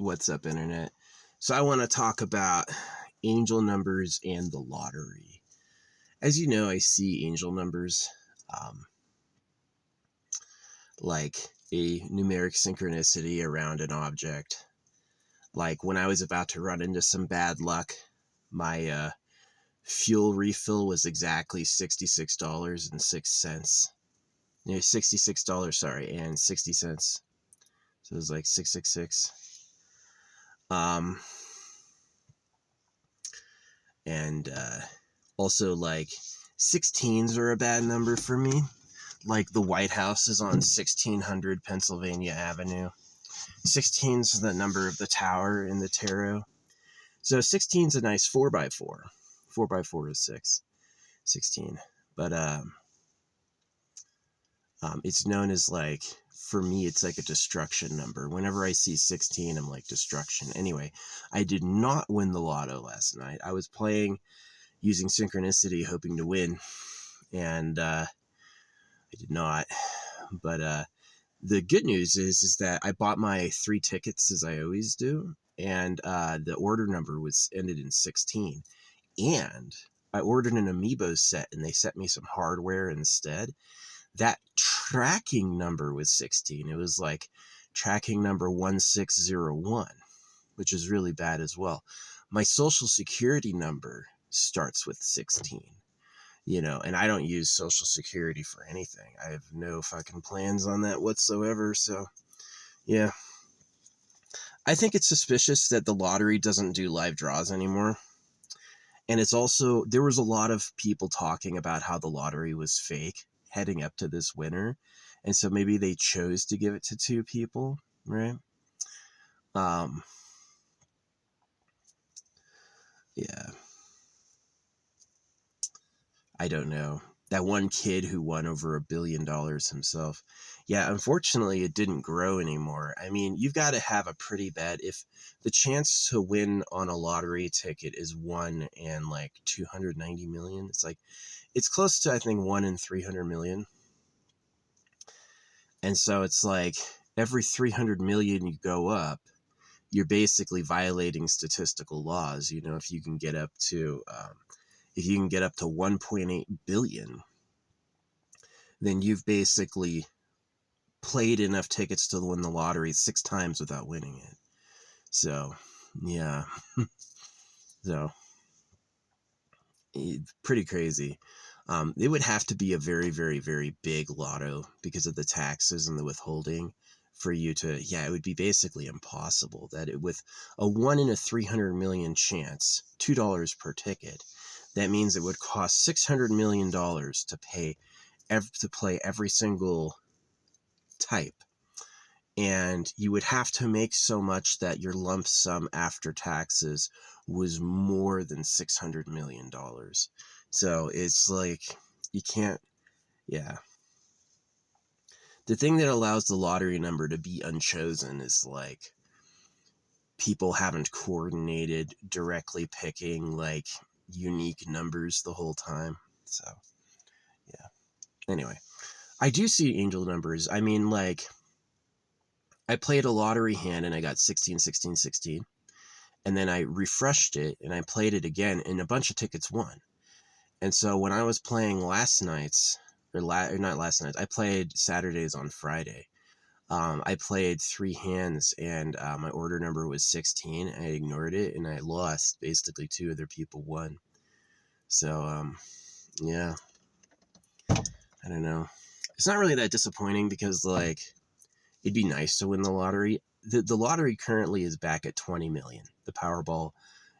What's up, Internet? So, I want to talk about angel numbers and the lottery. As you know, I see angel numbers um, like a numeric synchronicity around an object. Like when I was about to run into some bad luck, my fuel refill was exactly $66.06. $66, sorry, and 60 cents. So it was like 666. Um, and also, like, 16s are a bad number for me. Like, the White House is on 1600 Pennsylvania Avenue. 16 is the number of the tower in the tarot. So 16 is a nice 4x4. 4x4 is 16. But it's known as, like, for me, it's like a destruction number. Whenever I see 16, I'm like, destruction. Anyway, I did not win the lotto last night. I was playing using synchronicity, hoping to win, and I did not. But the good news is that I bought my 3 tickets as I always do, and the order number was ended in 16. And I ordered an amiibo set, and they sent me some hardware instead. That tracking number was 16. It was like tracking number 1601, which is really bad as well. My social security number starts with 16. And I don't use Social Security for anything. I have no fucking plans on that whatsoever. So, yeah. I think it's suspicious that the lottery doesn't do live draws anymore. And it's also, there was a lot of people talking about how the lottery was fake heading up to this winter. And so maybe they chose to give it to 2 people, right? Yeah. I don't know. That one kid who won over $1 billion himself. Yeah, unfortunately, it didn't grow anymore. I mean, you've got to have a pretty bad, if the chance to win on a lottery ticket is 1 in like 290 million, it's close to, I think, 1 in 300 million. And so it's like every 300 million you go up, you're basically violating statistical laws. If you can get up to 1.8 billion, then you've basically played enough tickets to win the lottery 6 times without winning it. So, yeah. So, pretty crazy. It would have to be a very, very, very big lotto because of the taxes and the withholding for you to, it would be basically impossible with a 1 in a 300 million chance, $2 per ticket. That means it would cost $600 million to play every single type. And you would have to make so much that your lump sum after taxes was more than $600 million. So it's like, you can't, yeah. The thing that allows the lottery number to be unchosen is like people haven't coordinated directly picking like unique numbers the whole time. So, yeah. Anyway, I do see angel numbers. I mean, like, I played a lottery hand and I got 16, 16, 16. And then I refreshed it and I played it again and a bunch of tickets won. And so when I was playing last night's, not last night, I played Saturdays on Friday. I played 3 hands and my order number was 16. I ignored it and I lost. Basically, 2 other people won. So, yeah. I don't know. It's not really that disappointing because, like, it'd be nice to win the lottery. The lottery currently is back at 20 million. The Powerball,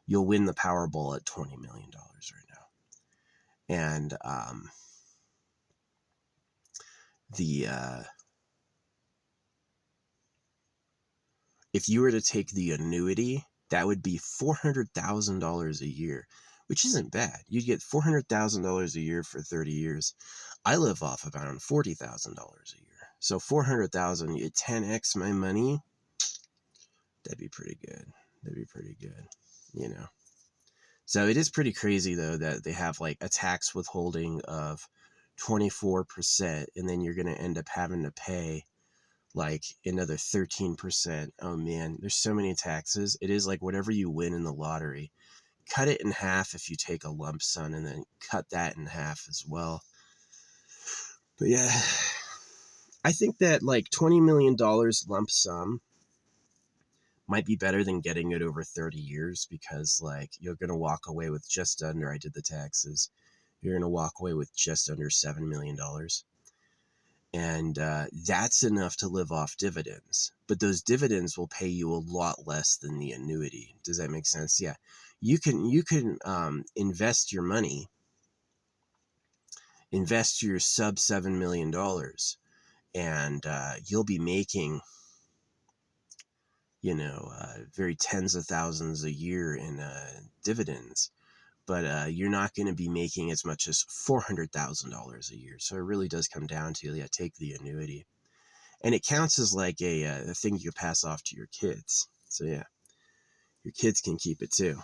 you'll win the Powerball at $20 million right now. And if you were to take the annuity, that would be $400,000 a year, which isn't bad. You'd get $400,000 a year for 30 years. I live off of around $40,000 a year. So 400,000, you 10x my money. That'd be pretty good. So it is pretty crazy, though, that they have like a tax withholding of 24%, and then you're going to end up having to pay like another 13%. Oh man, there's so many taxes. It is like whatever you win in the lottery, cut it in half if you take a lump sum, and then cut that in half as well. But yeah, I think that like $20 million lump sum might be better than getting it over 30 years, because like you're going to walk away with just under, I did the taxes, you're going to walk away with just under $7 million. And that's enough to live off dividends. But those dividends will pay you a lot less than the annuity. Does that make sense? Yeah. You can invest your money, invest your sub $7 million, and you'll be making, very tens of thousands a year in dividends. But you're not going to be making as much as $400,000 a year. So it really does come down to, yeah, take the annuity. And it counts as like a thing you pass off to your kids. So yeah, your kids can keep it too.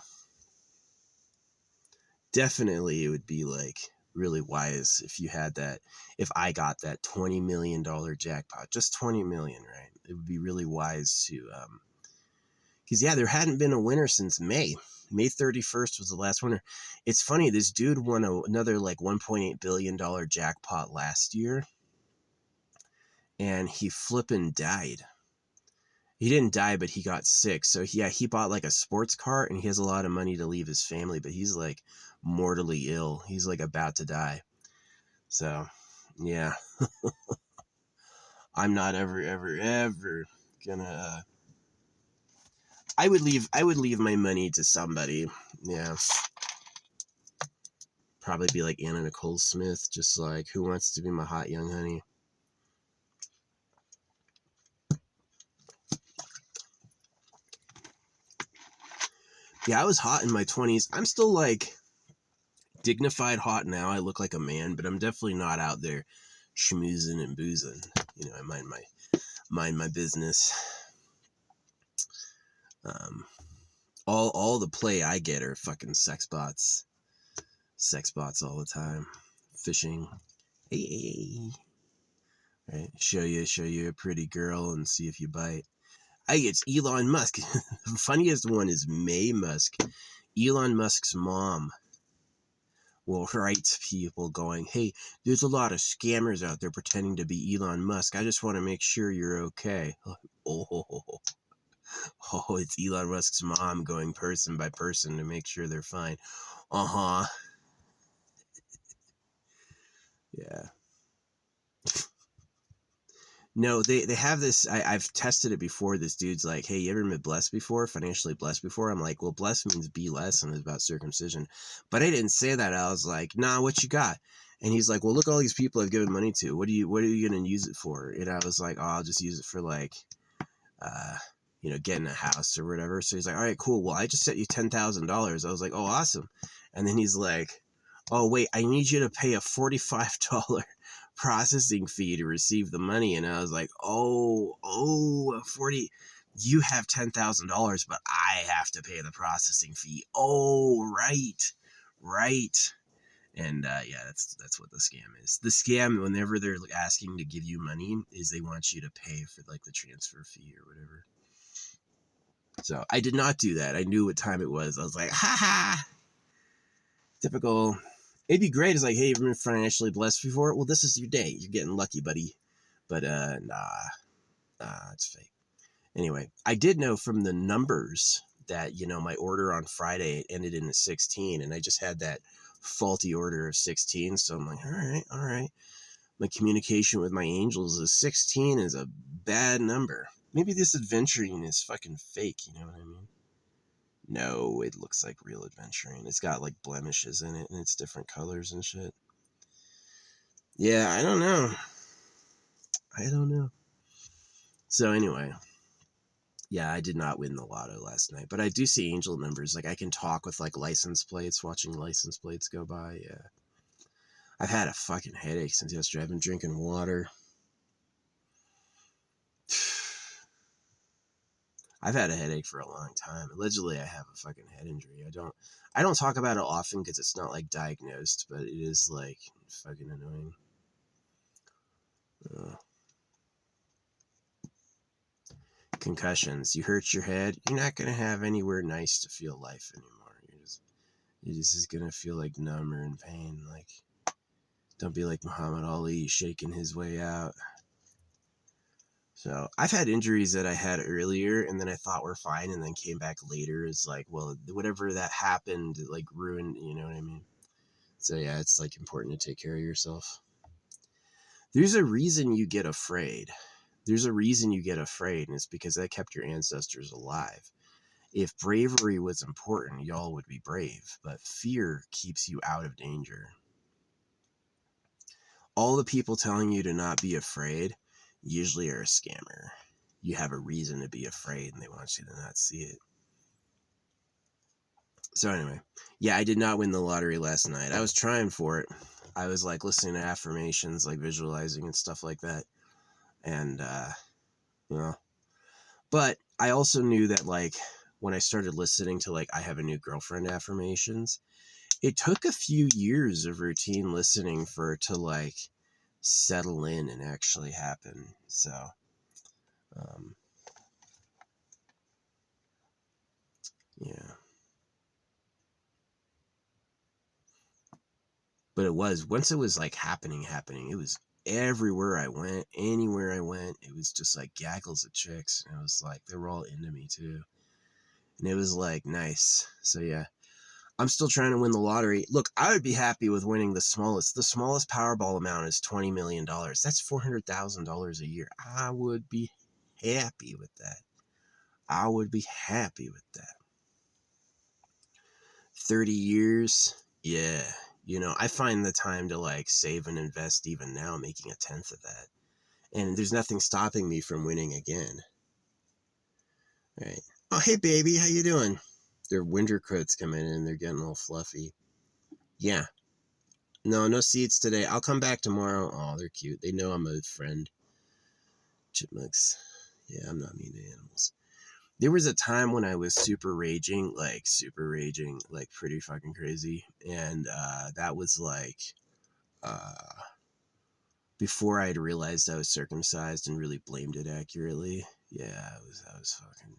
Definitely it would be like really wise if you had that, if I got that $20 million jackpot, just 20 million, right? It would be really wise to, because yeah, there hadn't been a winner since May 31st was the last winner. It's funny, this dude won another like $1.8 billion jackpot last year, and he flippin' died. He didn't die, but he got sick. So yeah, he bought like a sports car, and he has a lot of money to leave his family, but he's like mortally ill. He's like about to die. So yeah, I'm not ever gonna. I would leave my money to somebody. Yeah. Probably be like Anna Nicole Smith, just like, who wants to be my hot young honey? Yeah, I was hot in my 20s. I'm still like dignified hot now. I look like a man, but I'm definitely not out there schmoozing and boozing. I mind my business. All the play I get are fucking sex bots all the time. Fishing. Hey. Right? Show you a pretty girl and see if you bite. Hey, it's Elon Musk. The funniest one is May Musk. Elon Musk's mom will write to people going, hey, there's a lot of scammers out there pretending to be Elon Musk. I just want to make sure you're okay. Oh, it's Elon Musk's mom going person by person to make sure they're fine. Uh-huh. Yeah. No, they have this. I've tested it before. This dude's like, hey, you ever been blessed before? Financially blessed before? I'm like, well, blessed means be less, and it's about circumcision. But I didn't say that. I was like, nah, what you got? And he's like, well, look, all these people I've given money to. What are you gonna use it for? And I was like, oh, I'll just use it for like, getting a house or whatever. So he's like, all right, cool. Well, I just sent you $10,000. I was like, oh, awesome. And then he's like, oh, wait, I need you to pay a $45 processing fee to receive the money. And I was like, oh, 40, you have $10,000, but I have to pay the processing fee. Oh, right. And yeah, that's what the scam is. The scam, whenever they're asking to give you money, is they want you to pay for like the transfer fee or whatever. So I did not do that. I knew what time it was. I was like, ha. Typical. It'd be great. It's like, hey, you've been financially blessed before? Well, this is your day. You're getting lucky, buddy. But nah, it's fake. Anyway, I did know from the numbers that, my order on Friday ended in a 16, and I just had that faulty order of 16. So I'm like, all right. My communication with my angels is 16 is a bad number. Maybe this adventuring is fucking fake, you know what I mean? No, it looks like real adventuring. It's got like blemishes in it, and it's different colors and shit. Yeah, I don't know. So anyway, yeah, I did not win the lotto last night, but I do see angel numbers. Like I can talk with like license plates, watching license plates go by. Yeah. I've had a fucking headache since yesterday. I've been drinking water. I've had a headache for a long time. Allegedly, I have a fucking head injury. I don't talk about it often because it's not like diagnosed, but it is like fucking annoying. concussions. You hurt your head, you're not going to have anywhere nice to feel life anymore. You're just going to feel like numb or in pain. Like, don't be like Muhammad Ali shaking his way out. So I've had injuries that I had earlier and then I thought were fine and then came back later. It's like, well, whatever that happened, like ruined, you know what I mean? So yeah, it's like important to take care of yourself. There's a reason you get afraid. There's a reason you get afraid, and it's because that kept your ancestors alive. If bravery was important, y'all would be brave, but fear keeps you out of danger. All the people telling you to not be afraid usually are a scammer. You have a reason to be afraid and they want you to not see it. So anyway, yeah, I did not win the lottery last night. I was trying for it. I was like listening to affirmations, like visualizing and stuff like that. And, but I also knew that like when I started listening to like I Have a New Girlfriend affirmations, it took a few years of routine listening for it to like settle in and actually happen. So, yeah. But it was, once it was like happening, it was everywhere I went, anywhere I went, it was just like gaggles of chicks. And it was like, they were all into me too. And it was like, nice. So yeah, I'm still trying to win the lottery. Look, I would be happy with winning the smallest. The smallest Powerball amount is $20 million. That's $400,000 a year. I would be happy with that. I would be happy with that. 30 years, yeah. You know, I find the time to like save and invest even now, making a tenth of that. And there's nothing stopping me from winning again. Right. Oh, hey baby, how you doing? Their winter coats coming in, they're getting all fluffy. Yeah. No seeds today. I'll come back tomorrow. Oh, they're cute. They know I'm a friend. Chipmunks. Yeah, I'm not mean to animals. There was a time when I was super raging, like pretty fucking crazy. And that was like before I'd realized I was circumcised and really blamed it accurately. Yeah, I was fucking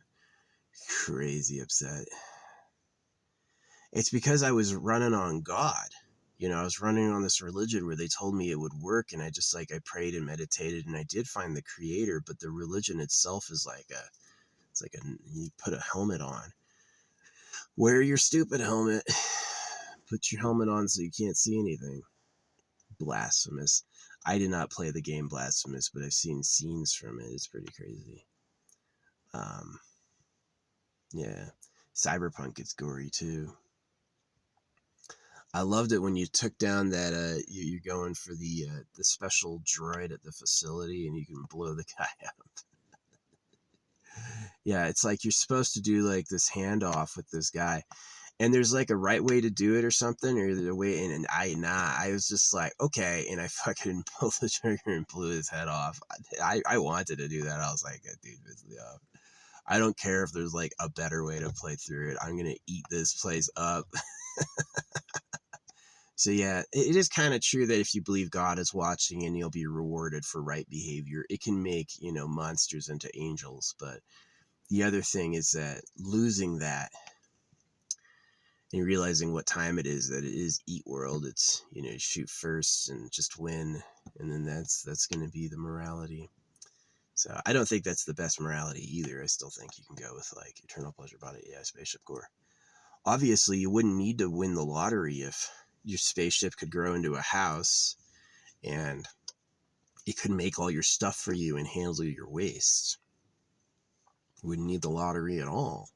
crazy upset. It's because I was running on God. You know, I was running on this religion where they told me it would work, and I just like I prayed and meditated, and I did find the creator, but the religion itself is like you put a helmet on. Wear your stupid helmet. Put your helmet on so you can't see anything. Blasphemous. I did not play the game Blasphemous, but I've seen scenes from it. It's pretty crazy. Yeah. Cyberpunk is gory too. I loved it when you took down that you're going for the special droid at the facility and you can blow the guy up. Yeah, it's like you're supposed to do like this handoff with this guy, and there's like a right way to do it or something, or the way. And I was just like, okay, and I fucking pulled the trigger and blew his head off. I wanted to do that. I was like, dude, I don't care if there's like a better way to play through it. I'm gonna eat this place up. So yeah, it is kind of true that if you believe God is watching and you'll be rewarded for right behavior, it can make, you know, monsters into angels. But the other thing is that losing that and realizing what time it is, that it is eat world, it's, you know, shoot first and just win. And then that's going to be the morality. So I don't think that's the best morality either. I still think you can go with like eternal pleasure body, yeah, spaceship core. Obviously, you wouldn't need to win the lottery if your spaceship could grow into a house and it could make all your stuff for you and handle your waste. You wouldn't need the lottery at all.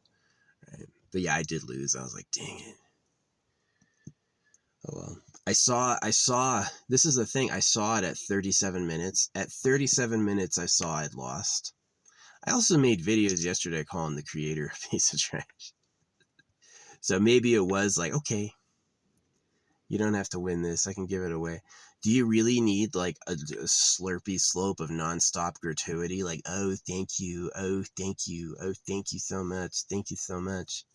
Right? But yeah, I did lose. I was like, dang it. Oh well. I saw, this is the thing, I saw it at 37 minutes. At 37 minutes, I saw I'd lost. I also made videos yesterday calling the creator a piece of trash. So maybe it was like, okay, you don't have to win this. I can give it away. Do you really need like a slurpy slope of nonstop gratuity? Like, oh, thank you. Oh, thank you. Oh, thank you so much. Thank you so much.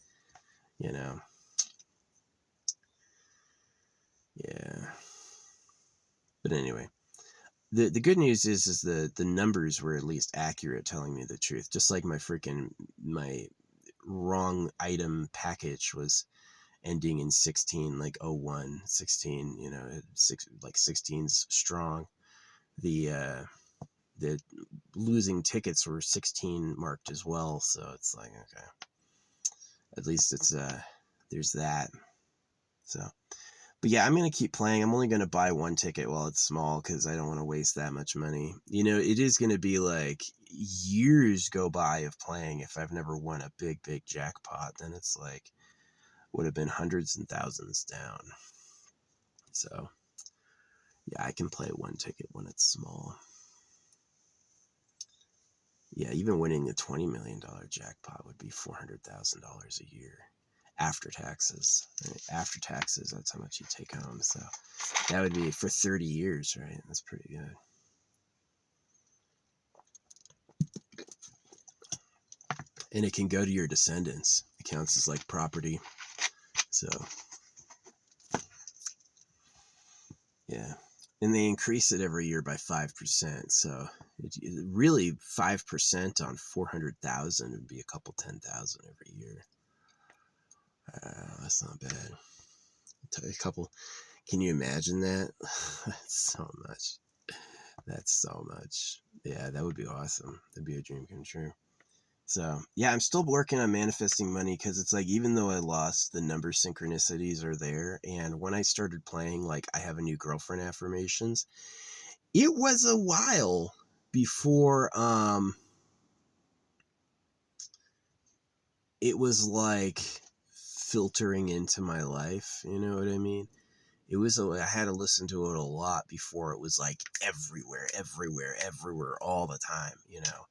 You know? Yeah. But anyway, the good news is the numbers were at least accurate, telling me the truth. Just like my wrong item package was ending in 16, like 01, 16, you know, like 16's strong. The losing tickets were 16 marked as well, so it's like, okay, at least it's there's that. So, but yeah, I'm gonna keep playing. I'm only gonna buy one ticket while it's small because I don't want to waste that much money. You know, it is gonna be like years go by of playing if I've never won a big jackpot. Then it's like would have been hundreds and thousands down. So yeah, I can play one ticket when it's small. Yeah, even winning a $20 million jackpot would be $400,000 a year after taxes. Right? After taxes, that's how much you take home. So that would be for 30 years, right? That's pretty good. And it can go to your descendants. It counts as like property. So yeah. And they increase it every year by 5%. So really 5% on 400,000 would be a couple 10,000 every year. That's not bad. A couple. Can you imagine that? That's so much. That's so much. Yeah, that would be awesome. That'd be a dream come true. So yeah, I'm still working on manifesting money because it's like even though I lost, the number synchronicities are there. And when I started playing, like I have a new girlfriend affirmations, it was a while before it was like filtering into my life. You know what I mean? I had to listen to it a lot before it was like everywhere all the time, you know?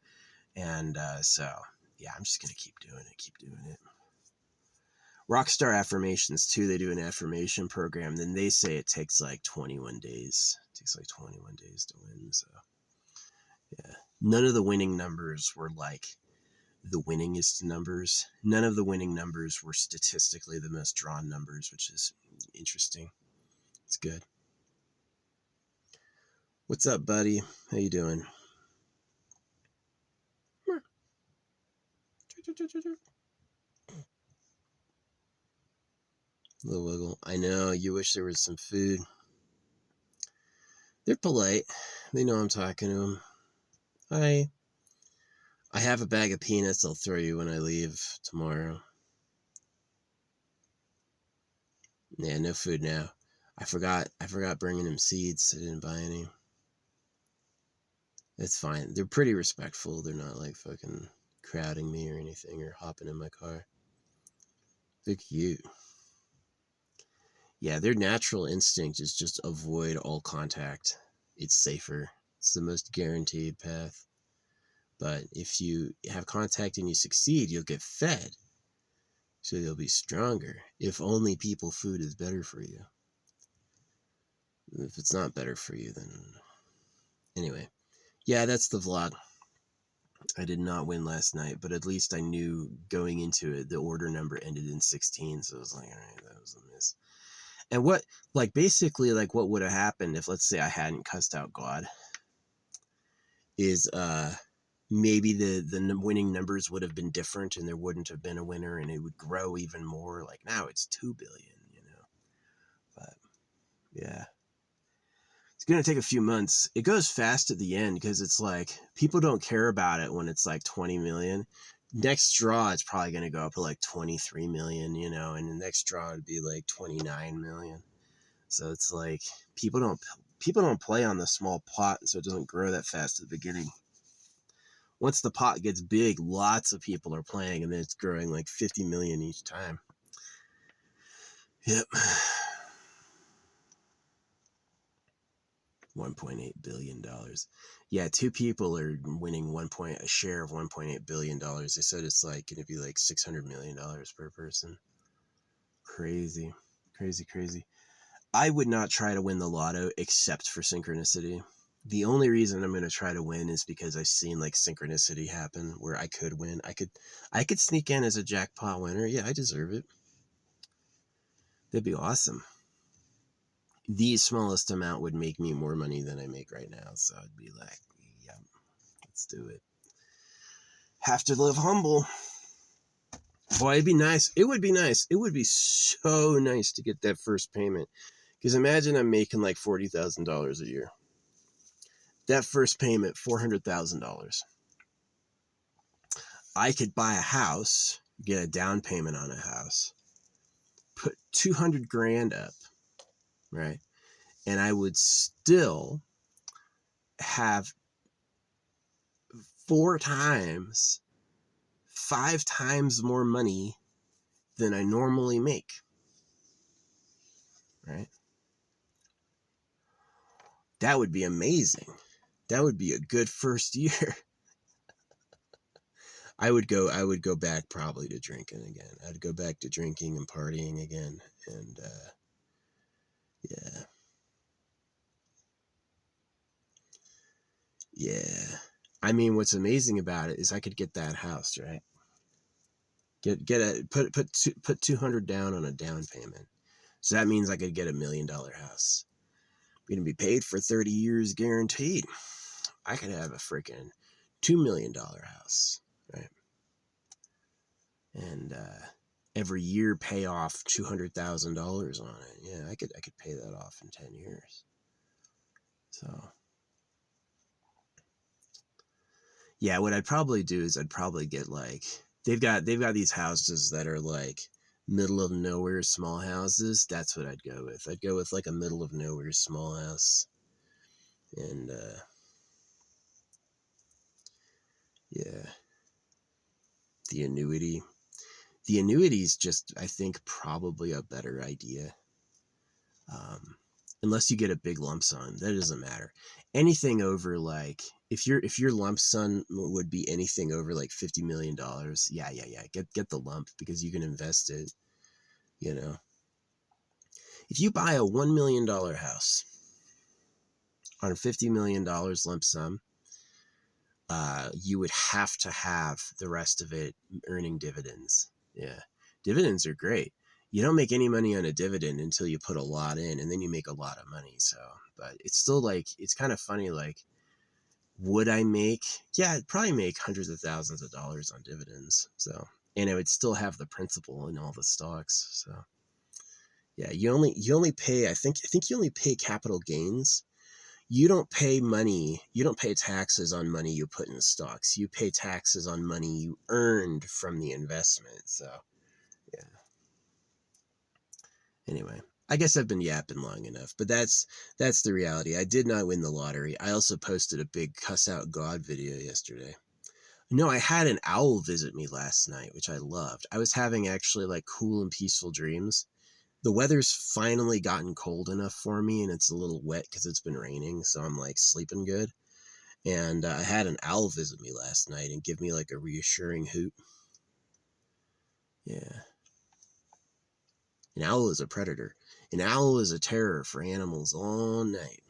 And so, yeah, I'm just going to keep doing it. Rockstar Affirmations, too, they do an affirmation program. Then they say it takes like 21 days. It takes like 21 days to win. So, yeah. None of the winning numbers were like the winningest numbers. None of the winning numbers were statistically the most drawn numbers, which is interesting. It's good. What's up, buddy? How you doing? Little wiggle. I know, you wish there was some food. They're polite. They know I'm talking to them. I have a bag of peanuts I'll throw you when I leave tomorrow. Yeah, no food now. I forgot bringing him seeds. I didn't buy any. It's fine. They're pretty respectful. They're not like fucking crowding me or anything or hopping in my car. They're cute. Yeah, their natural instinct is just avoid all contact. It's safer. It's the most guaranteed path. But if you have contact and you succeed, you'll get fed. So you'll be stronger. If only people food is better for you. If it's not better for you, then... Anyway. Yeah, that's the vlog. I did not win last night, but at least I knew going into it, the order number ended in 16. So I was like, all right, that was a miss. And what, like, basically, like, what would have happened if, let's say, I hadn't cussed out God is, maybe the winning numbers would have been different and there wouldn't have been a winner and it would grow even more. Like now it's 2 billion, you know. But yeah, it's going to take a few months. It goes fast at the end because it's like people don't care about it when it's like 20 million. Next draw, it's probably going to go up to like 23 million, you know, and the next draw would be like 29 million. So it's like people don't play on the small pot, so it doesn't grow that fast at the beginning. Once the pot gets big, lots of people are playing, and then it's growing like 50 million each time. Yep. $1.8 billion. Yeah, two people are winning a share of $1.8 billion. They said it's like going to be like $600 million per person. Crazy. Crazy. I would not try to win the lotto except for synchronicity. The only reason I'm going to try to win is because I've seen like synchronicity happen where I could win. I could sneak in as a jackpot winner. Yeah, I deserve it. That'd be awesome. the smallest amount would make me more money than I make right now. So I'd be like, yeah, let's do it. Have to live humble. Boy, it'd be nice. It would be nice. It would be so nice to get that first payment. Because imagine I'm making like $40,000 a year. That first payment, $400,000. I could buy a house, get a down payment on a house, put 200 grand up, right? And I would still have 4 times, 5 times more money than I normally make, right? That would be amazing. That would be a good first year. I would go back probably to drinking again. I'd go back to drinking and partying again. And yeah. Yeah. I mean, what's amazing about it is I could get that house, right? Put 200 down on a down payment. So that means I could get $1 million house. I'm going to be paid for 30 years guaranteed. I could have a freaking $2 million house, right? And every year pay off $200,000 on it. Yeah, I could pay that off in 10 years. So yeah, what I'd probably do is I'd probably get like they've got these houses that are like middle of nowhere small houses. That's what I'd go with. I'd go with like a middle of nowhere small house. And yeah, the annuity. The annuity is just, I think, probably a better idea. Unless you get a big lump sum, that doesn't matter. Anything over like if your lump sum would be anything over like $50 million, yeah, get the lump because you can invest it. You know, if you buy a $1 million house on $50 million lump sum, you would have to have the rest of it earning dividends. Yeah, dividends are great. You don't make any money on a dividend until you put a lot in, and then you make a lot of money. So, but it's still like, it's kind of funny. Like, would I make? Yeah, I'd probably make hundreds of thousands of dollars on dividends. So, and I would still have the principal in all the stocks. So, yeah, you only pay. I think you only pay capital gains. You don't pay money. You don't pay taxes on money you put in stocks. You pay taxes on money you earned from the investment. So, yeah. Anyway, I guess I've been yapping long enough, but that's the reality. I did not win the lottery. I also posted a big cuss out God video yesterday. No, I had an owl visit me last night, which I loved. I was having actually like cool and peaceful dreams. The weather's finally gotten cold enough for me, and it's a little wet because it's been raining, so I'm like sleeping good. And I had an owl visit me last night and give me like a reassuring hoot. Yeah. An owl is a predator. An owl is a terror for animals all night.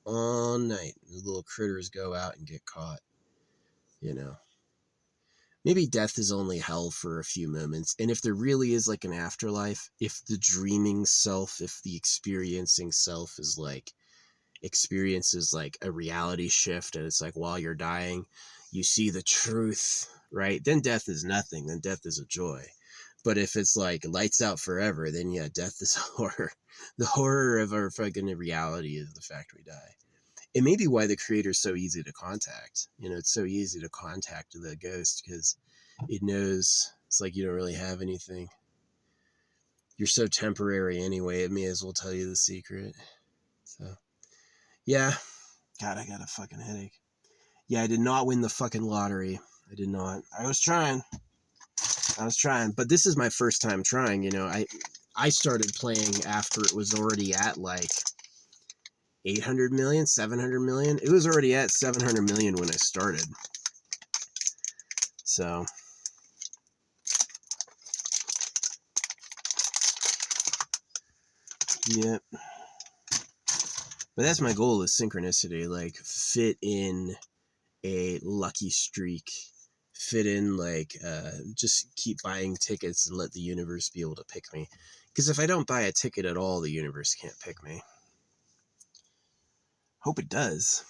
All night. The little critters go out and get caught. You know. Maybe death is only hell for a few moments. And if there really is like an afterlife, if the dreaming self, if the experiencing self is like, experiences like a reality shift, and it's like while you're dying, you see the truth, right? Then death is nothing. Then death is a joy. But if it's like lights out forever, then yeah, death is horror. The horror of our fucking reality is the fact we die. It may be why the creator's so easy to contact. You know, it's so easy to contact the ghost because it knows it's like you don't really have anything. You're so temporary anyway, it may as well tell you the secret. So, yeah. God, I got a fucking headache. Yeah, I did not win the fucking lottery. I did not. I was trying, but this is my first time trying. You know, I started playing after it was already at like 800 million, 700 million. It was already at 700 million when I started. So, yeah. But that's my goal is synchronicity. Like, fit in a lucky streak. Fit in, like, just keep buying tickets and let the universe be able to pick me. Because if I don't buy a ticket at all, the universe can't pick me. Hope it does.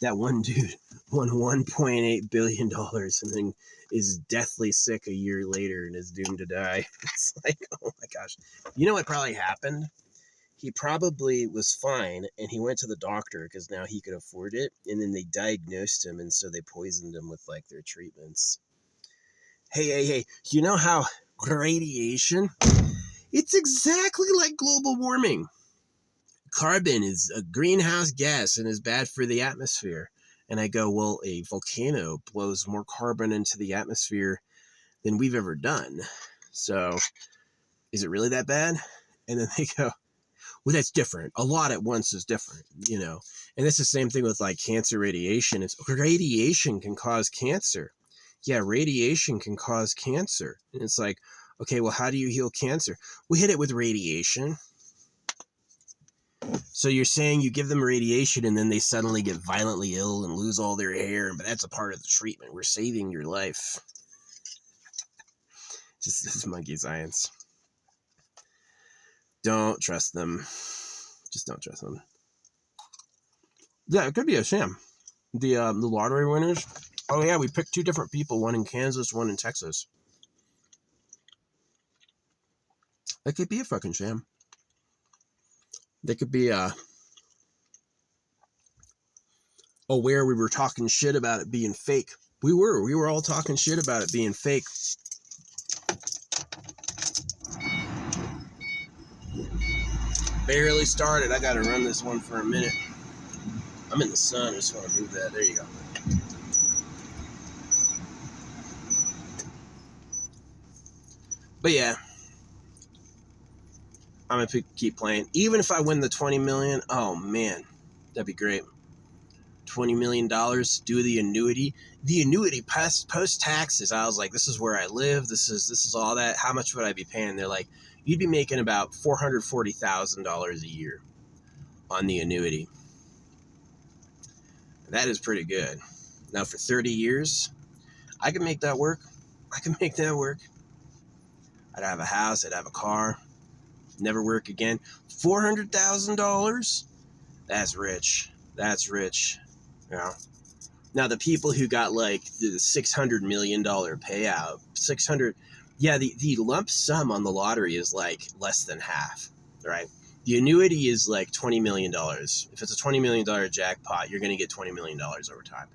That one dude won $1.8 billion and then is deathly sick a year later and is doomed to die. It's like, oh my gosh. You know what probably happened? He probably was fine and he went to the doctor because now he could afford it. And then they diagnosed him, and so they poisoned him with like their treatments. Hey. You know how radiation? It's exactly like global warming. Carbon is a greenhouse gas and is bad for the atmosphere. And I go, well, a volcano blows more carbon into the atmosphere than we've ever done. So is it really that bad? And then they go, well, that's different. A lot at once is different, you know. And it's the same thing with like cancer radiation. It's radiation can cause cancer. Yeah, radiation can cause cancer. And it's like, okay, well, how do you heal cancer? We hit it with radiation. So you're saying you give them radiation and then they suddenly get violently ill and lose all their hair, but that's a part of the treatment. We're saving your life. Just this monkey science. Don't trust them. Just don't trust them. Yeah, it could be a sham. The lottery winners. Oh yeah, we picked 2 different people, one in Kansas, one in Texas. It could be a fucking sham. They could be aware we were talking shit about it being fake. We were all talking shit about it being fake. Barely started. I gotta run this one for a minute. I'm in the sun. I just want to move that. There you go. But yeah, I'm gonna keep playing. Even if I win the 20 million, oh man, that'd be great. $20 million, do the annuity. The annuity post taxes. I was like, this is where I live. This is all that. How much would I be paying? They're like, you'd be making about $440,000 a year on the annuity. That is pretty good. Now for 30 years, I can make that work. I'd have a house. I'd have a car. Never work again. $400,000? That's rich. Yeah. Now the people who got like the $600 million payout, the lump sum on the lottery is like less than half, right? The annuity is like $20 million. If it's a $20 million jackpot, you're going to get $20 million over time.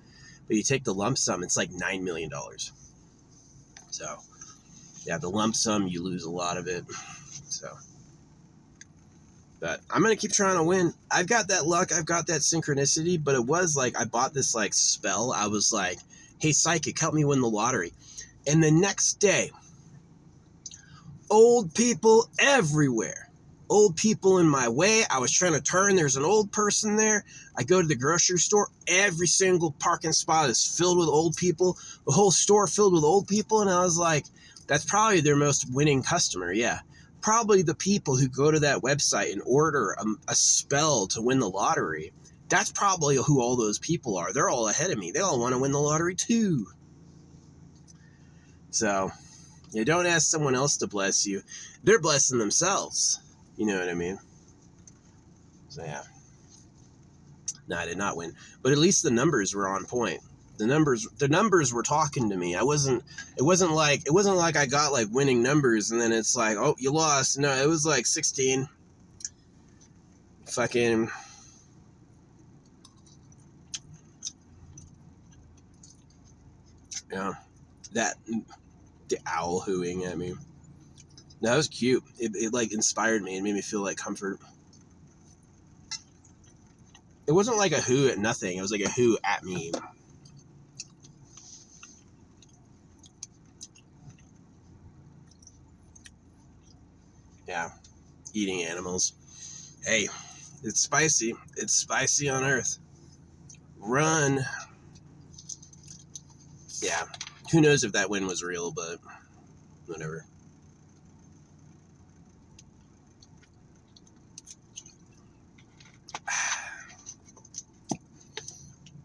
But you take the lump sum, it's like $9 million. So, yeah, the lump sum, you lose a lot of it. So, but I'm going to keep trying to win. I've got that luck. I've got that synchronicity. But it was like I bought this like spell. I was like, hey, psychic, help me win the lottery. And the next day, old people everywhere. Old people in my way. I was trying to turn. There's an old person there. I go to the grocery store. Every single parking spot is filled with old people. The whole store filled with old people. And I was like, that's probably their most winning customer. Yeah. Probably the people who go to that website and order a spell to win the lottery. That's probably who all those people are. They're all ahead of me. They all want to win the lottery too. So, you don't ask someone else to bless you. They're blessing themselves. You know what I mean? So, yeah. No, I did not win. But at least the numbers were on point. The numbers were talking to me. It wasn't like I got like winning numbers and then it's like, oh, you lost. No, it was like 16. Fucking yeah. That the owl hooing at me. No, that was cute. It like inspired me and made me feel like comfort. It wasn't like a hoo at nothing. It was like a hoo at me. Yeah, eating animals. Hey, it's spicy. It's spicy on Earth. Run. Yeah, who knows if that win was real, but whatever.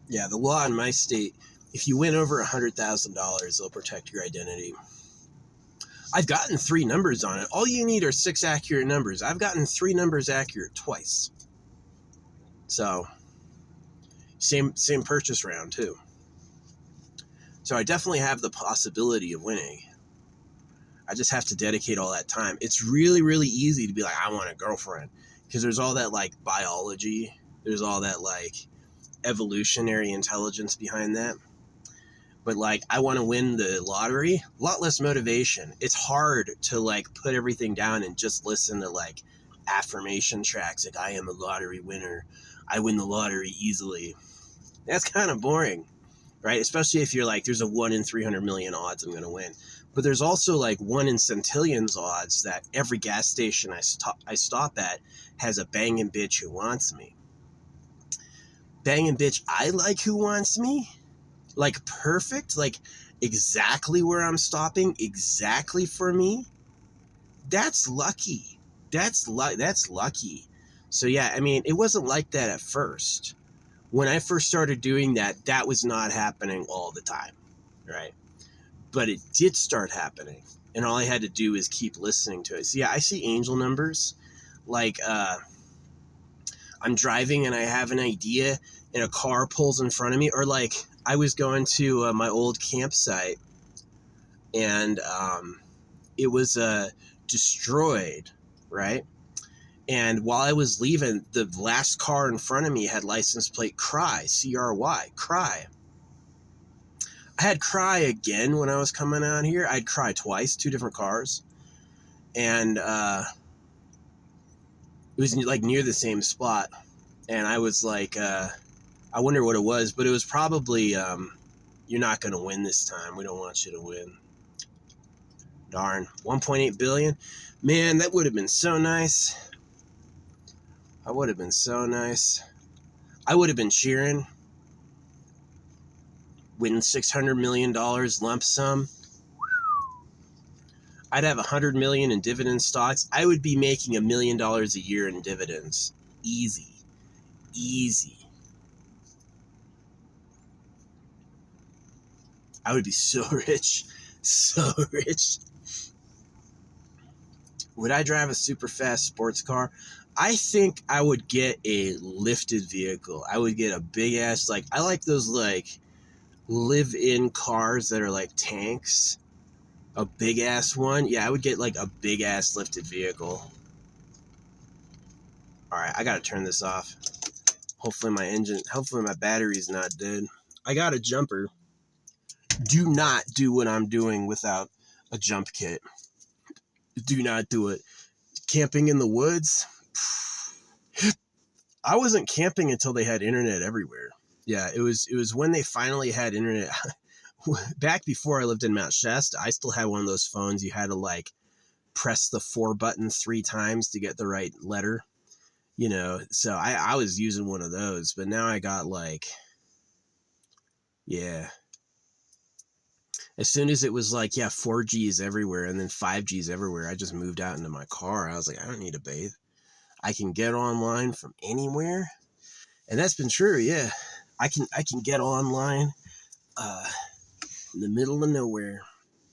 Yeah, the law in my state, if you win over $100,000, they'll protect your identity. I've gotten 3 numbers on it. All you need are 6 accurate numbers. I've gotten 3 numbers accurate twice. So same purchase round too. So I definitely have the possibility of winning. I just have to dedicate all that time. It's really, really easy to be like, I want a girlfriend, because there's all that like biology, there's all that like evolutionary intelligence behind that. But like, I want to win the lottery, a lot less motivation. It's hard to like put everything down and just listen to like affirmation tracks like, I am a lottery winner, I win the lottery easily. That's kind of boring, right? Especially if you're like, there's a 1 in 300 million odds I'm going to win. But there's also like 1 in centillions odds that every gas station I stop at has a banging bitch who wants me. Banging bitch I like who wants me? Like perfect? Like exactly where I'm stopping, exactly for me? That's lucky. That's lucky. So yeah, I mean, it wasn't like that at first. When I first started doing that, that was not happening all the time, right? But it did start happening, and all I had to do is keep listening to it. So yeah, I see angel numbers. Like I'm driving and I have an idea, and a car pulls in front of me, or like I was going to my old campsite, and it was destroyed, right? And while I was leaving, the last car in front of me had license plate Cry, C-R-Y, Cry. I had Cry again when I was coming out here. I'd Cry twice, 2 different cars. And it was like near the same spot. And I was like, I wonder what it was, but it was probably, you're not going to win this time. We don't want you to win. Darn, 1.8 billion. Man, that would have been so nice. I would have been so nice. I would have been cheering. Winning $600 million lump sum. I'd have $100 million in dividend stocks. I would be making $1 million a year in dividends. Easy. I would be so rich. So rich. Would I drive a super fast sports car? I think I would get a lifted vehicle. I would get a big ass, like, I like those like live-in cars that are like tanks. A big ass one. Yeah, I would get like a big ass lifted vehicle. All right, I gotta turn this off. Hopefully my battery's not dead. I got a jumper. Do not do what I'm doing without a jump kit. Do not do it. Camping in the woods? I wasn't camping until they had internet everywhere. Yeah, it was when they finally had internet. Back before I lived in Mount Shasta, I still had one of those phones you had to like press the 4 button 3 times to get the right letter. You know, so I was using one of those, but now I got like, yeah. As soon as it was like, yeah, 4G is everywhere and then 5G is everywhere, I just moved out into my car. I was like, I don't need to bathe. I can get online from anywhere. And that's been true, yeah. I can get online in the middle of nowhere.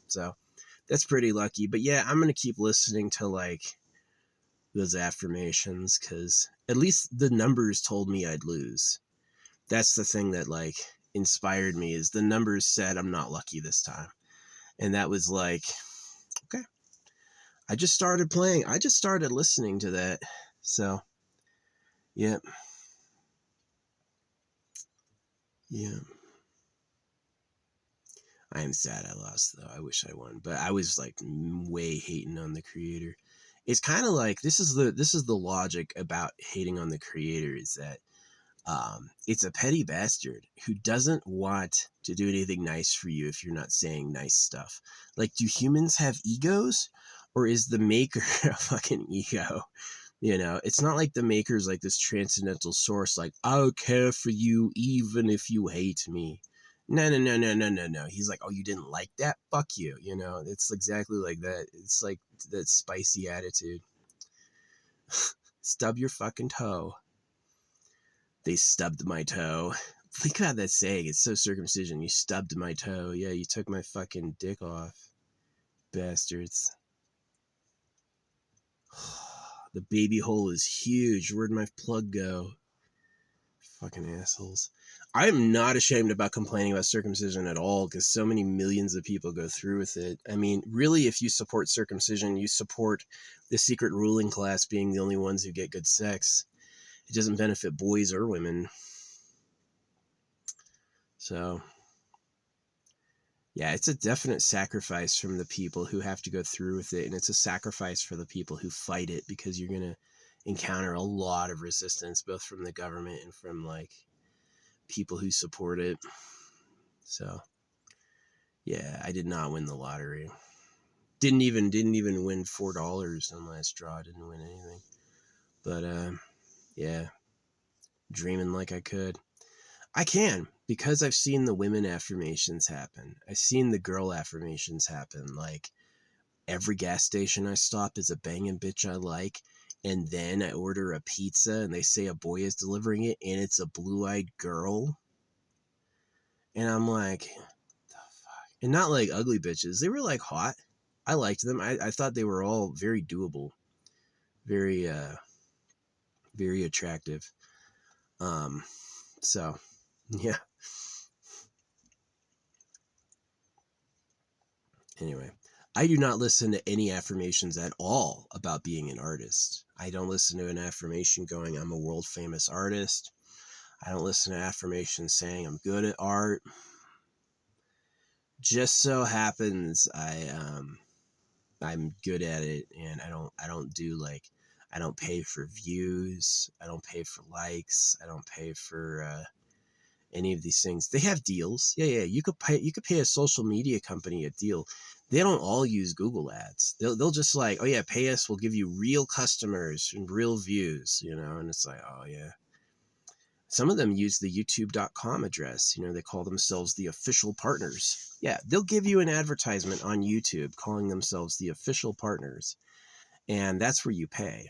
So that's pretty lucky. But yeah, I'm going to keep listening to like those affirmations, because at least the numbers told me I'd lose. That's the thing that like inspired me, is the numbers said I'm not lucky this time. And that was like, okay. I just started playing. I just started listening to that. So, yeah. Yeah. I am sad I lost, though. I wish I won. But I was like way hating on the creator. It's kind of like, this is the logic about hating on the creator, is that it's a petty bastard who doesn't want to do anything nice for you if you're not saying nice stuff. Like, do humans have egos, or is the maker a fucking ego? You know, it's not like the maker's like this transcendental source, like, I'll care for you even if you hate me. No. He's like, oh, you didn't like that? Fuck you. You know, it's exactly like that. It's like that spicy attitude. Stub your fucking toe. They stubbed my toe. Think about that saying. It's so circumcision. You stubbed my toe. Yeah, you took my fucking dick off. Bastards. The baby hole is huge. Where'd my plug go? Fucking assholes. I am not ashamed about complaining about circumcision at all, because so many millions of people go through with it. I mean, really, if you support circumcision, you support the secret ruling class being the only ones who get good sex. It doesn't benefit boys or women. So, yeah, it's a definite sacrifice from the people who have to go through with it, and it's a sacrifice for the people who fight it, because you're going to encounter a lot of resistance, both from the government and from, like, people who support it. So, yeah, I did not win the lottery. Didn't even win $4 on last draw. I didn't win anything. But, yeah, dreaming like I could. I can, because I've seen the women affirmations happen. I've seen the girl affirmations happen. Like, every gas station I stop is a banging bitch I like, and then I order a pizza and they say a boy is delivering it and it's a blue-eyed girl. And I'm like, the fuck? And not like ugly bitches. They were like hot. I liked them. I thought they were all very doable. Very, very attractive. So, yeah. Anyway, I do not listen to any affirmations at all about being an artist. I don't listen to an affirmation going, I'm a world famous artist. I don't listen to affirmations saying I'm good at art. Just so happens I'm good at it, and I don't pay for views. I don't pay for likes. I don't pay for any of these things. They have deals. Yeah. You could pay a social media company a deal. They don't all use Google ads. They'll just like, oh yeah, pay us. We'll give you real customers and real views, and it's like, oh yeah. Some of them use the youtube.com address. They call themselves the official partners. Yeah, they'll give you an advertisement on YouTube calling themselves the official partners. And that's where you pay.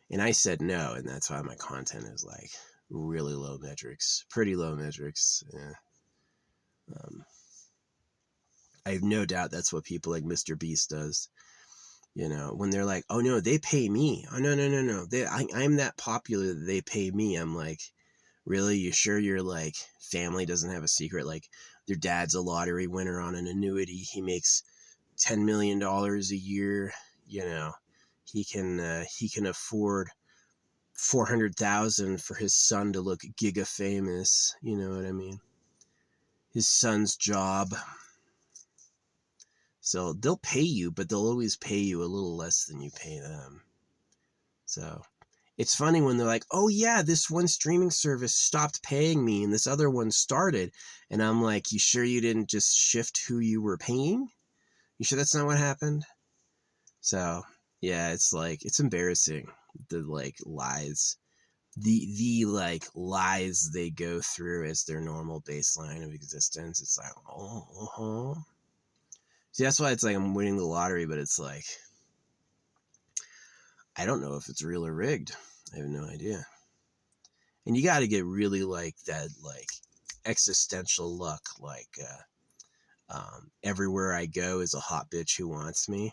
And I said no, and that's why my content is like really low metrics, pretty low metrics. Yeah. I have no doubt that's what people like Mr. Beast does. When they're like, oh no, they pay me. Oh no. I'm that popular that they pay me. I'm like, really? You sure your like family doesn't have a secret? Like their dad's a lottery winner on an annuity. He makes $10 million a year. He can afford 400,000 for his son to look giga famous. You know what I mean? His son's job. So they'll pay you, but they'll always pay you a little less than you pay them. So it's funny when they're like, oh yeah, this one streaming service stopped paying me and this other one started. And I'm like, you sure you didn't just shift who you were paying? You sure that's not what happened? So yeah, it's like, it's embarrassing. The like lies, the like lies they go through as their normal baseline of existence. It's like, oh, See, that's why it's like I'm winning the lottery, but it's like, I don't know if it's real or rigged. I have no idea. And you got to get really like that, like existential luck, like everywhere I go is a hot bitch who wants me.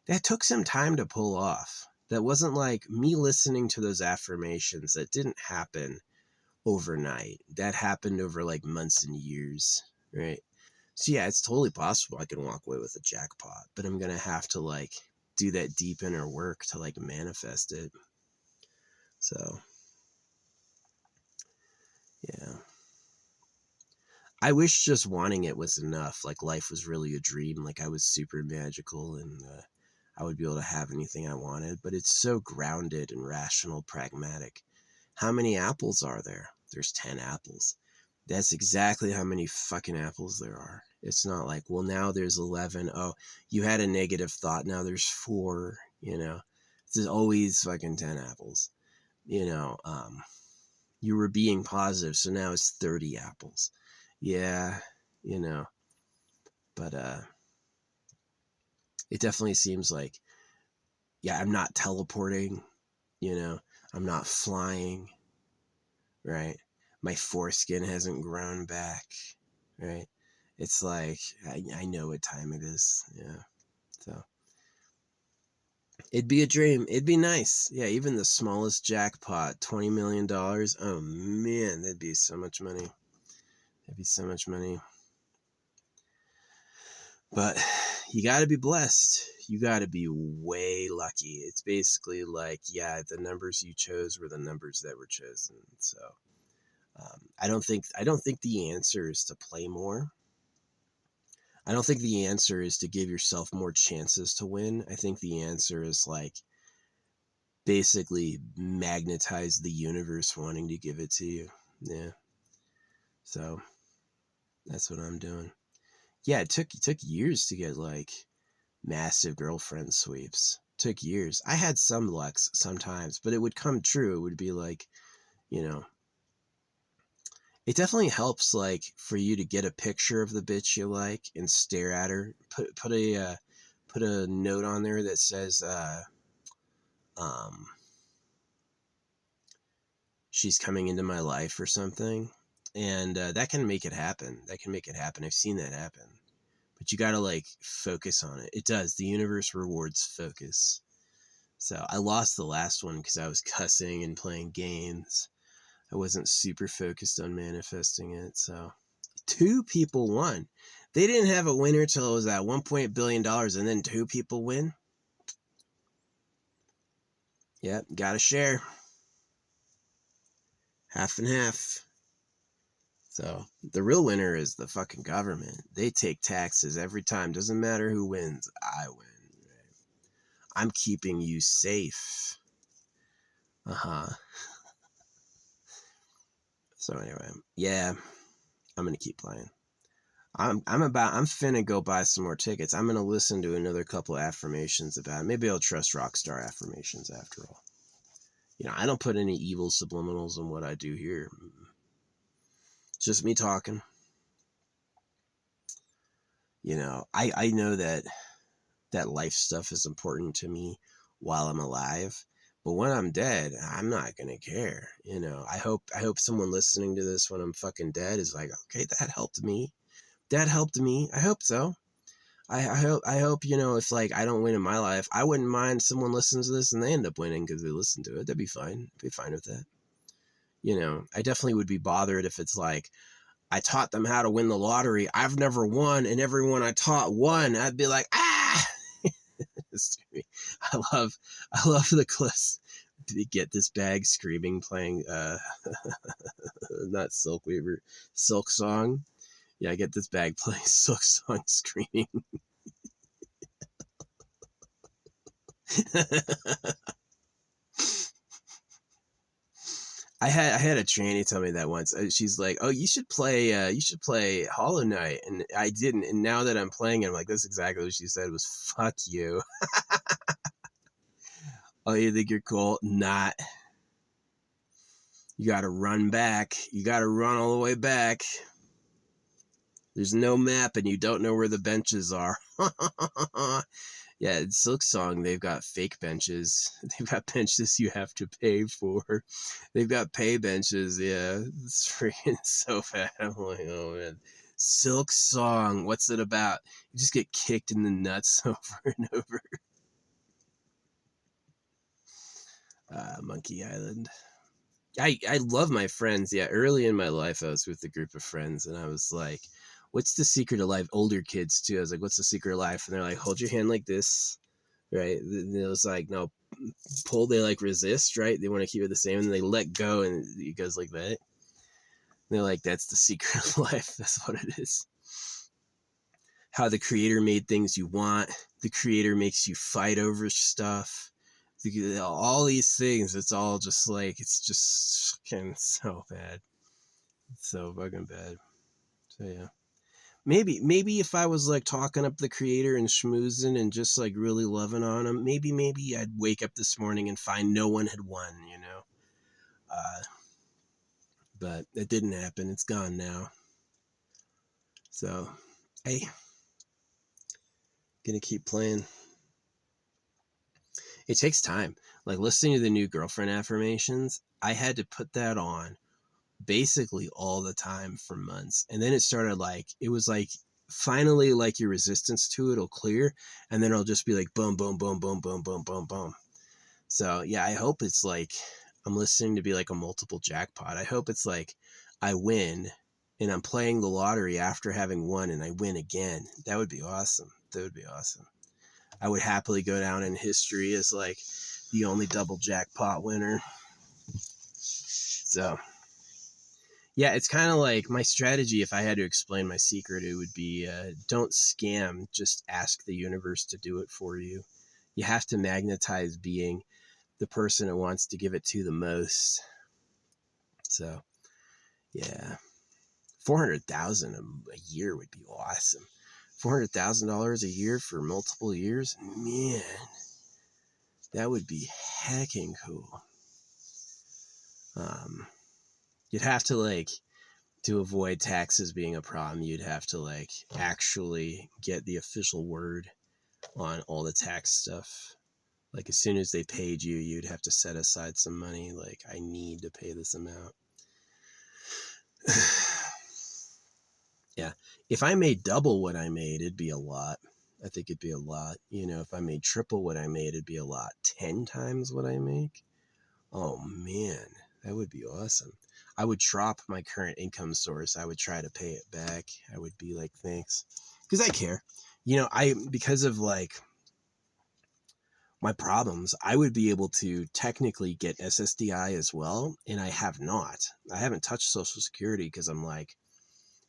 That took some time to pull off. That wasn't like me listening to those affirmations. That didn't happen overnight. That happened over like months and years, right? So yeah, it's totally possible I can walk away with a jackpot, but I'm going to have to like do that deep inner work to like manifest it. So yeah. I wish just wanting it was enough. Like life was really a dream. Like I was super magical and I would be able to have anything I wanted, but it's so grounded and rational, pragmatic. How many apples are there? There's 10 apples. That's exactly how many fucking apples there are. It's not like, well, now there's 11. Oh, you had a negative thought. Now there's 4, There's always fucking 10 apples. You were being positive, so now it's 30 apples. Yeah, but it definitely seems like, yeah, I'm not teleporting, I'm not flying, right? My foreskin hasn't grown back, right? It's like, I know what time it is. Yeah. So it'd be a dream. It'd be nice. Yeah. Even the smallest jackpot, $20 million. Oh man, that'd be so much money. That'd be so much money. But you got to be blessed. You got to be way lucky. It's basically like, yeah, the numbers you chose were the numbers that were chosen. So I don't think the answer is to play more. I don't think the answer is to give yourself more chances to win. I think the answer is like basically magnetize the universe wanting to give it to you. Yeah. So that's what I'm doing. Yeah, it took years to get like massive girlfriend sweeps. Took years. I had some lucks sometimes, but it would come true. It would be like, you know, it definitely helps like for you to get a picture of the bitch you like and stare at her. Put a note on there that says um she's coming into my life or something. And that can make it happen. That can make it happen. I've seen that happen. But you got to like focus on it. It does. The universe rewards focus. So I lost the last one because I was cussing and playing games. I wasn't super focused on manifesting it. So 2 people won. They didn't have a winner till it was at $1 billion, and then 2 people win. Yep, gotta share. Half and half. So the real winner is the fucking government. They take taxes every time. Doesn't matter who wins. I win. I'm keeping you safe. So anyway, yeah, I'm gonna keep playing. I'm finna go buy some more tickets. I'm gonna listen to another couple affirmations about it. Maybe I'll trust Rockstar Affirmations after all. You know, I don't put any evil subliminals in what I do here. It's just me talking. You know, I know that life stuff is important to me while I'm alive. But when I'm dead, I'm not gonna care. You know, I hope someone listening to this when I'm fucking dead is like, okay, that helped me. That helped me. I hope so. I hope, you know, if like I don't win in my life, I wouldn't mind someone listens to this and they end up winning because they listen to it. That'd be fine. I'd be fine with that. You know, I definitely would be bothered if it's like I taught them how to win the lottery. I've never won, and everyone I taught won. I'd be like, ah. I love the clips. Get this bag screaming, playing not Silk Weaver, Silk Song. Yeah, I get this bag playing Silk Song screaming. I had a tranny tell me that once. She's like, "Oh, you should play Hollow Knight," and I didn't. And now that I'm playing it, I'm like, "That's exactly what she said." Was fuck you. Oh, you think you're cool? Not. You got to run back. You got to run all the way back. There's no map, and you don't know where the benches are. Yeah, in Silk Song, they've got fake benches. They've got benches you have to pay for. They've got pay benches. Yeah, it's freaking so bad. I'm like, oh man. Silk Song, what's it about? You just get kicked in the nuts over and over. Monkey Island. I love my friends. Yeah, early in my life, I was with a group of friends, and I was like, what's the secret of life? Older kids, too. I was like, what's the secret of life? And they're like, hold your hand like this, right? And it was like, no, pull, they like resist, right? They want to keep it the same, and they let go, and it goes like that. And they're like, that's the secret of life. That's what it is. How the creator made things you want. The creator makes you fight over stuff. All these things, it's all just like, it's just fucking so bad. It's so fucking bad. So yeah. Maybe if I was like talking up the creator and schmoozing and just like really loving on him, maybe I'd wake up this morning and find no one had won, you know. But it didn't happen. It's gone now. So, hey, gonna keep playing. It takes time. Like listening to the new girlfriend affirmations, I had to put that on basically all the time for months. And then it started like, it was like finally, like, your resistance to it will clear, and then it'll just be like boom, boom, boom, boom, boom, boom, boom, boom. So yeah, I hope it's like I'm listening to be like a multiple jackpot. I hope it's like I win and I'm playing the lottery after having won and I win again. That would be awesome. That would be awesome. I would happily go down in history as like the only double jackpot winner. So yeah, it's kind of like my strategy. If I had to explain my secret, it would be don't scam, just ask the universe to do it for you. You have to magnetize being the person who wants to give it to the most. So yeah, 400,000 a year would be awesome. $400,000 a year for multiple years, man, that would be hecking cool. You'd have to like, to avoid taxes being a problem, you'd have to like actually get the official word on all the tax stuff. Like as soon as they paid you, you'd have to set aside some money. Like, I need to pay this amount. Yeah. If I made double what I made, it'd be a lot. I think it'd be a lot. You know, if I made triple what I made, it'd be a lot. 10 times what I make. Oh man, that would be awesome. I would drop my current income source. I would try to pay it back. I would be like, thanks. Because I care. You know, because of like my problems, I would be able to technically get SSDI as well. And I have not. I haven't touched Social Security because I'm like,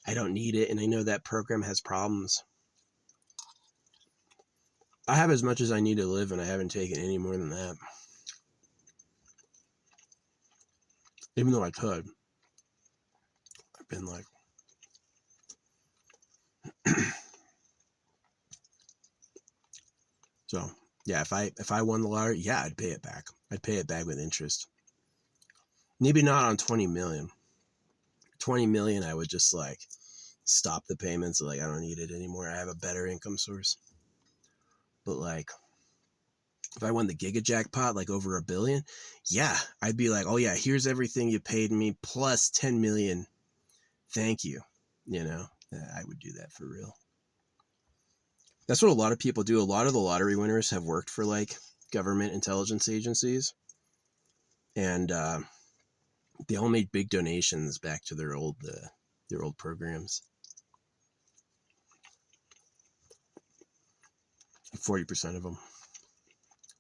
I don't need it. And I know that program has problems. I have as much as I need to live and I haven't taken any more than that. Even though I could. I've been like, so yeah, if I won the lottery, yeah, I'd pay it back. I'd pay it back with interest. Maybe not on 20 million. 20 million, I would just like stop the payments. Like, I don't need it anymore. I have a better income source. But like, if I won the Giga jackpot, like over $1 billion, yeah, I'd be like, oh yeah, here's everything you paid me plus 10 million. Thank you. You know, I would do that for real. That's what a lot of people do. A lot of the lottery winners have worked for like government intelligence agencies, and they all made big donations back to their old programs. 40% of them.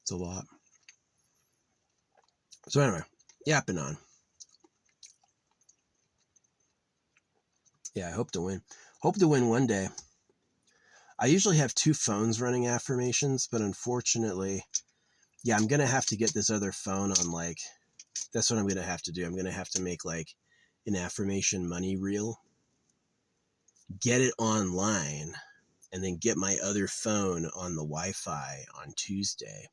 It's a lot. So anyway, yapping on. Yeah, I hope to win. Hope to win one day. I usually have 2 phones running affirmations, but unfortunately, yeah, I'm going to have to get this other phone on like, that's what I'm going to have to do. I'm going to have to make like an affirmation money reel, get it online, and then get my other phone on the Wi-Fi on Tuesday.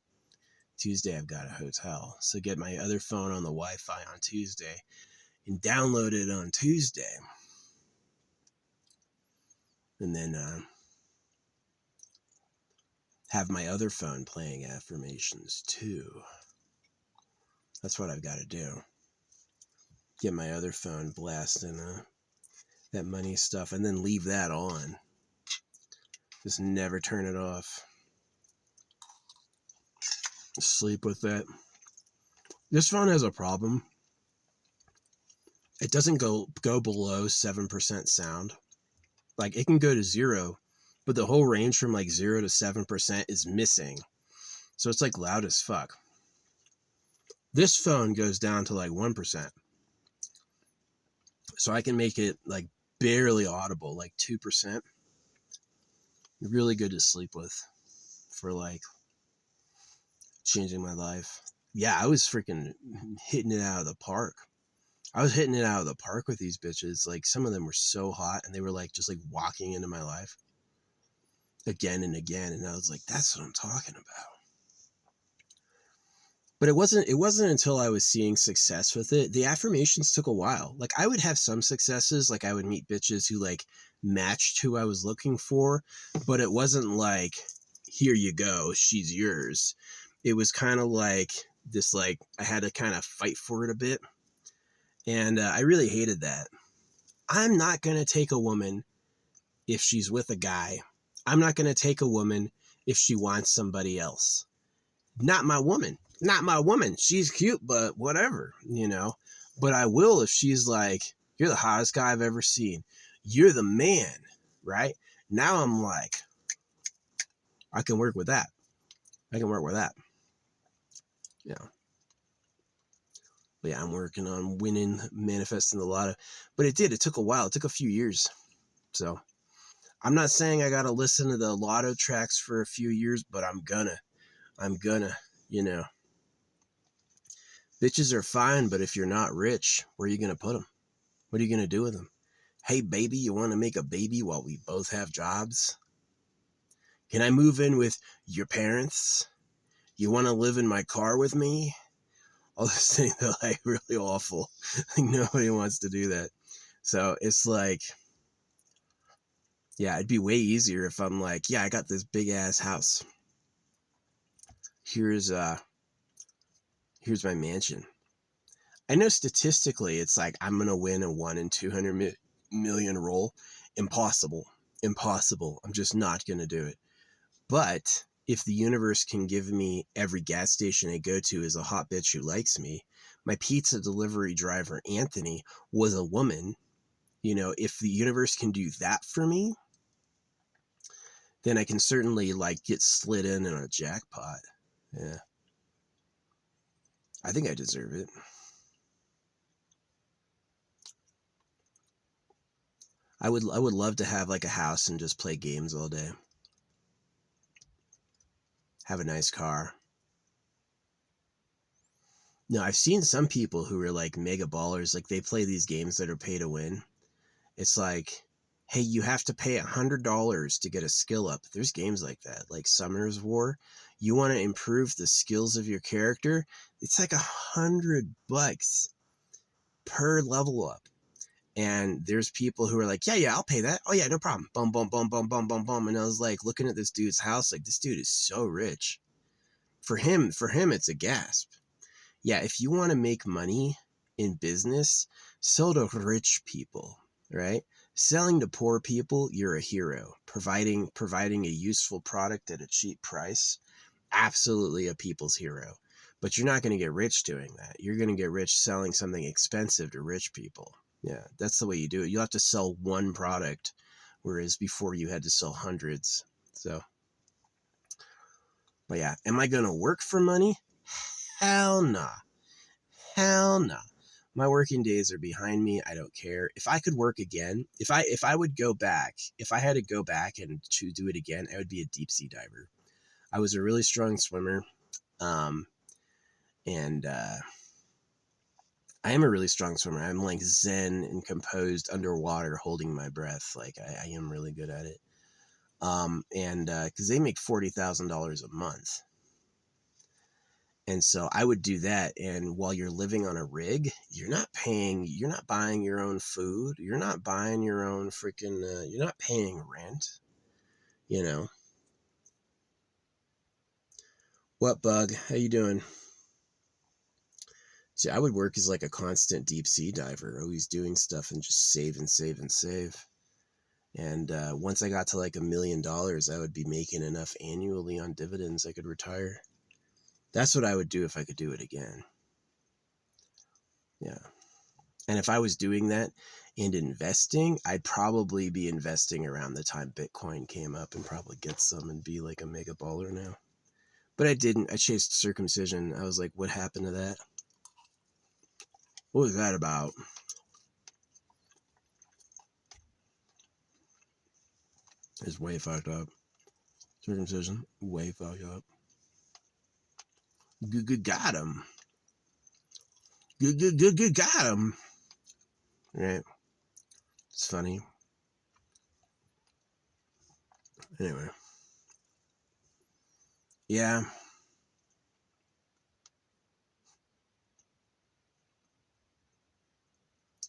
Tuesday, I've got a hotel. So get my other phone on the Wi-Fi on Tuesday and download it on Tuesday. And then have my other phone playing affirmations too. That's what I've got to do. Get my other phone blasting that money stuff and then leave that on. Just never turn it off. Sleep with it. This phone has a problem. It doesn't go below 7% sound. Like, it can go to 0, but the whole range from like 0 to 7% is missing. So it's like loud as fuck. This phone goes down to like 1%. So I can make it like barely audible, like 2%. Really good to sleep with for like changing my life. Yeah, I was freaking hitting it out of the park. I was hitting it out of the park with these bitches. Like, some of them were so hot and they were like just like walking into my life again and again. And I was like, that's what I'm talking about. But it wasn't until I was seeing success with it. The affirmations took a while. Like, I would have some successes. Like, I would meet bitches who like matched who I was looking for, but it wasn't like, here you go, she's yours. It was kind of like this, like, I had to kind of fight for it a bit. And I really hated that. I'm not going to take a woman if she's with a guy. I'm not going to take a woman if she wants somebody else. Not my woman. Not my woman. She's cute, but whatever, you know. But I will if she's like, you're the hottest guy I've ever seen. You're the man, right? Now I'm like, I can work with that. I can work with that. Yeah. But yeah, I'm working on winning, manifesting the lotto. But it did. It took a while. It took a few years. So I'm not saying I got to listen to the lotto tracks for a few years, but I'm gonna, you know. Bitches are fine, but if you're not rich, where are you going to put them? What are you going to do with them? Hey, baby, you want to make a baby while we both have jobs? Can I move in with your parents? You want to live in my car with me? All those things are like really awful. Like nobody wants to do that. So it's like, yeah, it'd be way easier if I'm like, yeah, I got this big ass house. Here's my mansion. I know statistically it's like I'm going to win a 1 in 200 million roll. Impossible. Impossible. I'm just not going to do it. But if the universe can give me every gas station I go to is a hot bitch who likes me, my pizza delivery driver, Anthony, was a woman. You know, if the universe can do that for me, then I can certainly like get slid in a jackpot. Yeah. I think I deserve it. I would love to have like a house and just play games all day. Have a nice car. No, I've seen some people who are like mega ballers, like they play these games that are pay to win. It's like, hey, you have to pay $100 to get a skill up. There's games like that, like Summer's War. You want to improve the skills of your character? It's like $100 per level up. And there's people who are like, yeah, I'll pay that. Oh yeah, no problem. Bum, bum, bum, bum, bum, bum, bum. And I was like looking at this dude's house, like this dude is so rich. For him, it's a gasp. Yeah, if you want to make money in business, sell to rich people, right? Selling to poor people, you're a hero. Providing a useful product at a cheap price, absolutely a people's hero. But you're not going to get rich doing that. You're going to get rich selling something expensive to rich people. Yeah, that's the way you do it. You have to sell one product, whereas before you had to sell hundreds. So, but yeah, am I going to work for money? Hell nah. Hell no. My working days are behind me. I don't care. If I could work again, if I would go back, if I had to go back and to do it again, I would be a deep sea diver. I was a really strong swimmer. Um, and I am a really strong swimmer. I'm like zen and composed underwater, holding my breath. Like I am really good at it. And because they make $40,000 a month. And so I would do that. And while you're living on a rig, you're not buying your own food. You're not buying your own freaking, you're not paying rent, you know. What, Bug? How you doing? See, I would work as like a constant deep sea diver, always doing stuff and just save and save and save. And once I got to like $1 million, I would be making enough annually on dividends I could retire. That's what I would do if I could do it again. Yeah. And if I was doing that and investing, I'd probably be investing around the time Bitcoin came up and probably get some and be like a mega baller now. But I didn't. I chased circumcision. I was like, what happened to that? What was that about? It's way fucked up. Circumcision, way fucked up. Good, got him. Good, got him. Right. It's funny. Anyway. Yeah.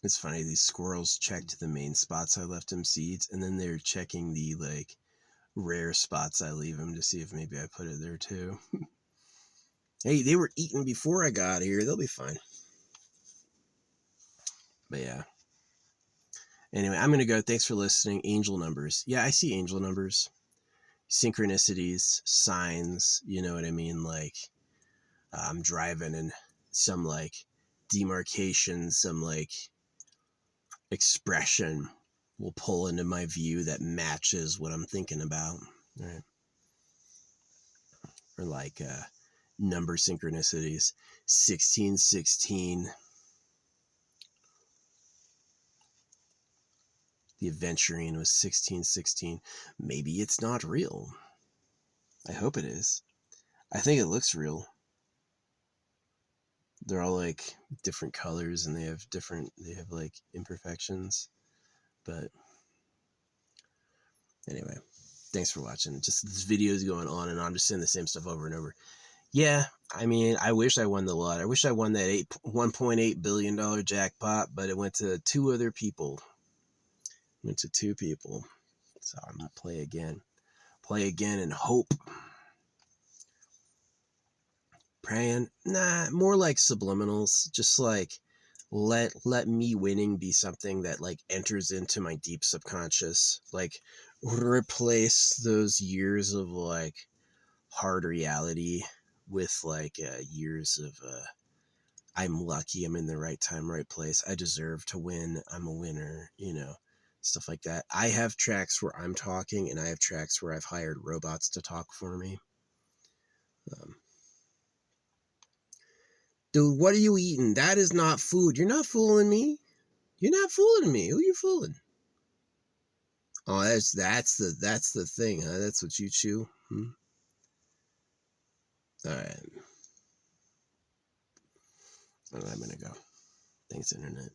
It's funny. These squirrels checked the main spots I left them seeds, and then they're checking the like rare spots I leave them to see if maybe I put it there too. Hey, they were eating before I got here. They'll be fine. But yeah. Anyway, I'm going to go. Thanks for listening. Angel numbers. Yeah, I see angel numbers. Synchronicities, signs, you know what I mean? Like, I'm driving and some like demarcation, some like expression will pull into my view that matches what I'm thinking about, right? Or like number synchronicities, 1616. The aventurine was 1616. Maybe it's not real. I hope it is. I think it looks real. They're all like different colors and they have like imperfections. But anyway, thanks for watching. Just this video is going on and on. I'm just saying the same stuff over and over. Yeah, I mean, I wish I won the lot. I wish I won that $1.8 billion jackpot, but it went to two other people. Went to two people. So I'm going to play again. Play again and hope. Praying? Nah, more like subliminals. Just like let me winning be something that like enters into my deep subconscious. Like replace those years of like hard reality with like years of I'm lucky, I'm in the right time, right place, I deserve to win, I'm a winner, you know, stuff like that. I have tracks where I'm talking and I have tracks where I've hired robots to talk for me. Dude, what are you eating? That is not food. You're not fooling me. You're not fooling me. Who you fooling? Oh, that's the thing, huh? That's what you chew. All right. I'm gonna go. Thanks, internet.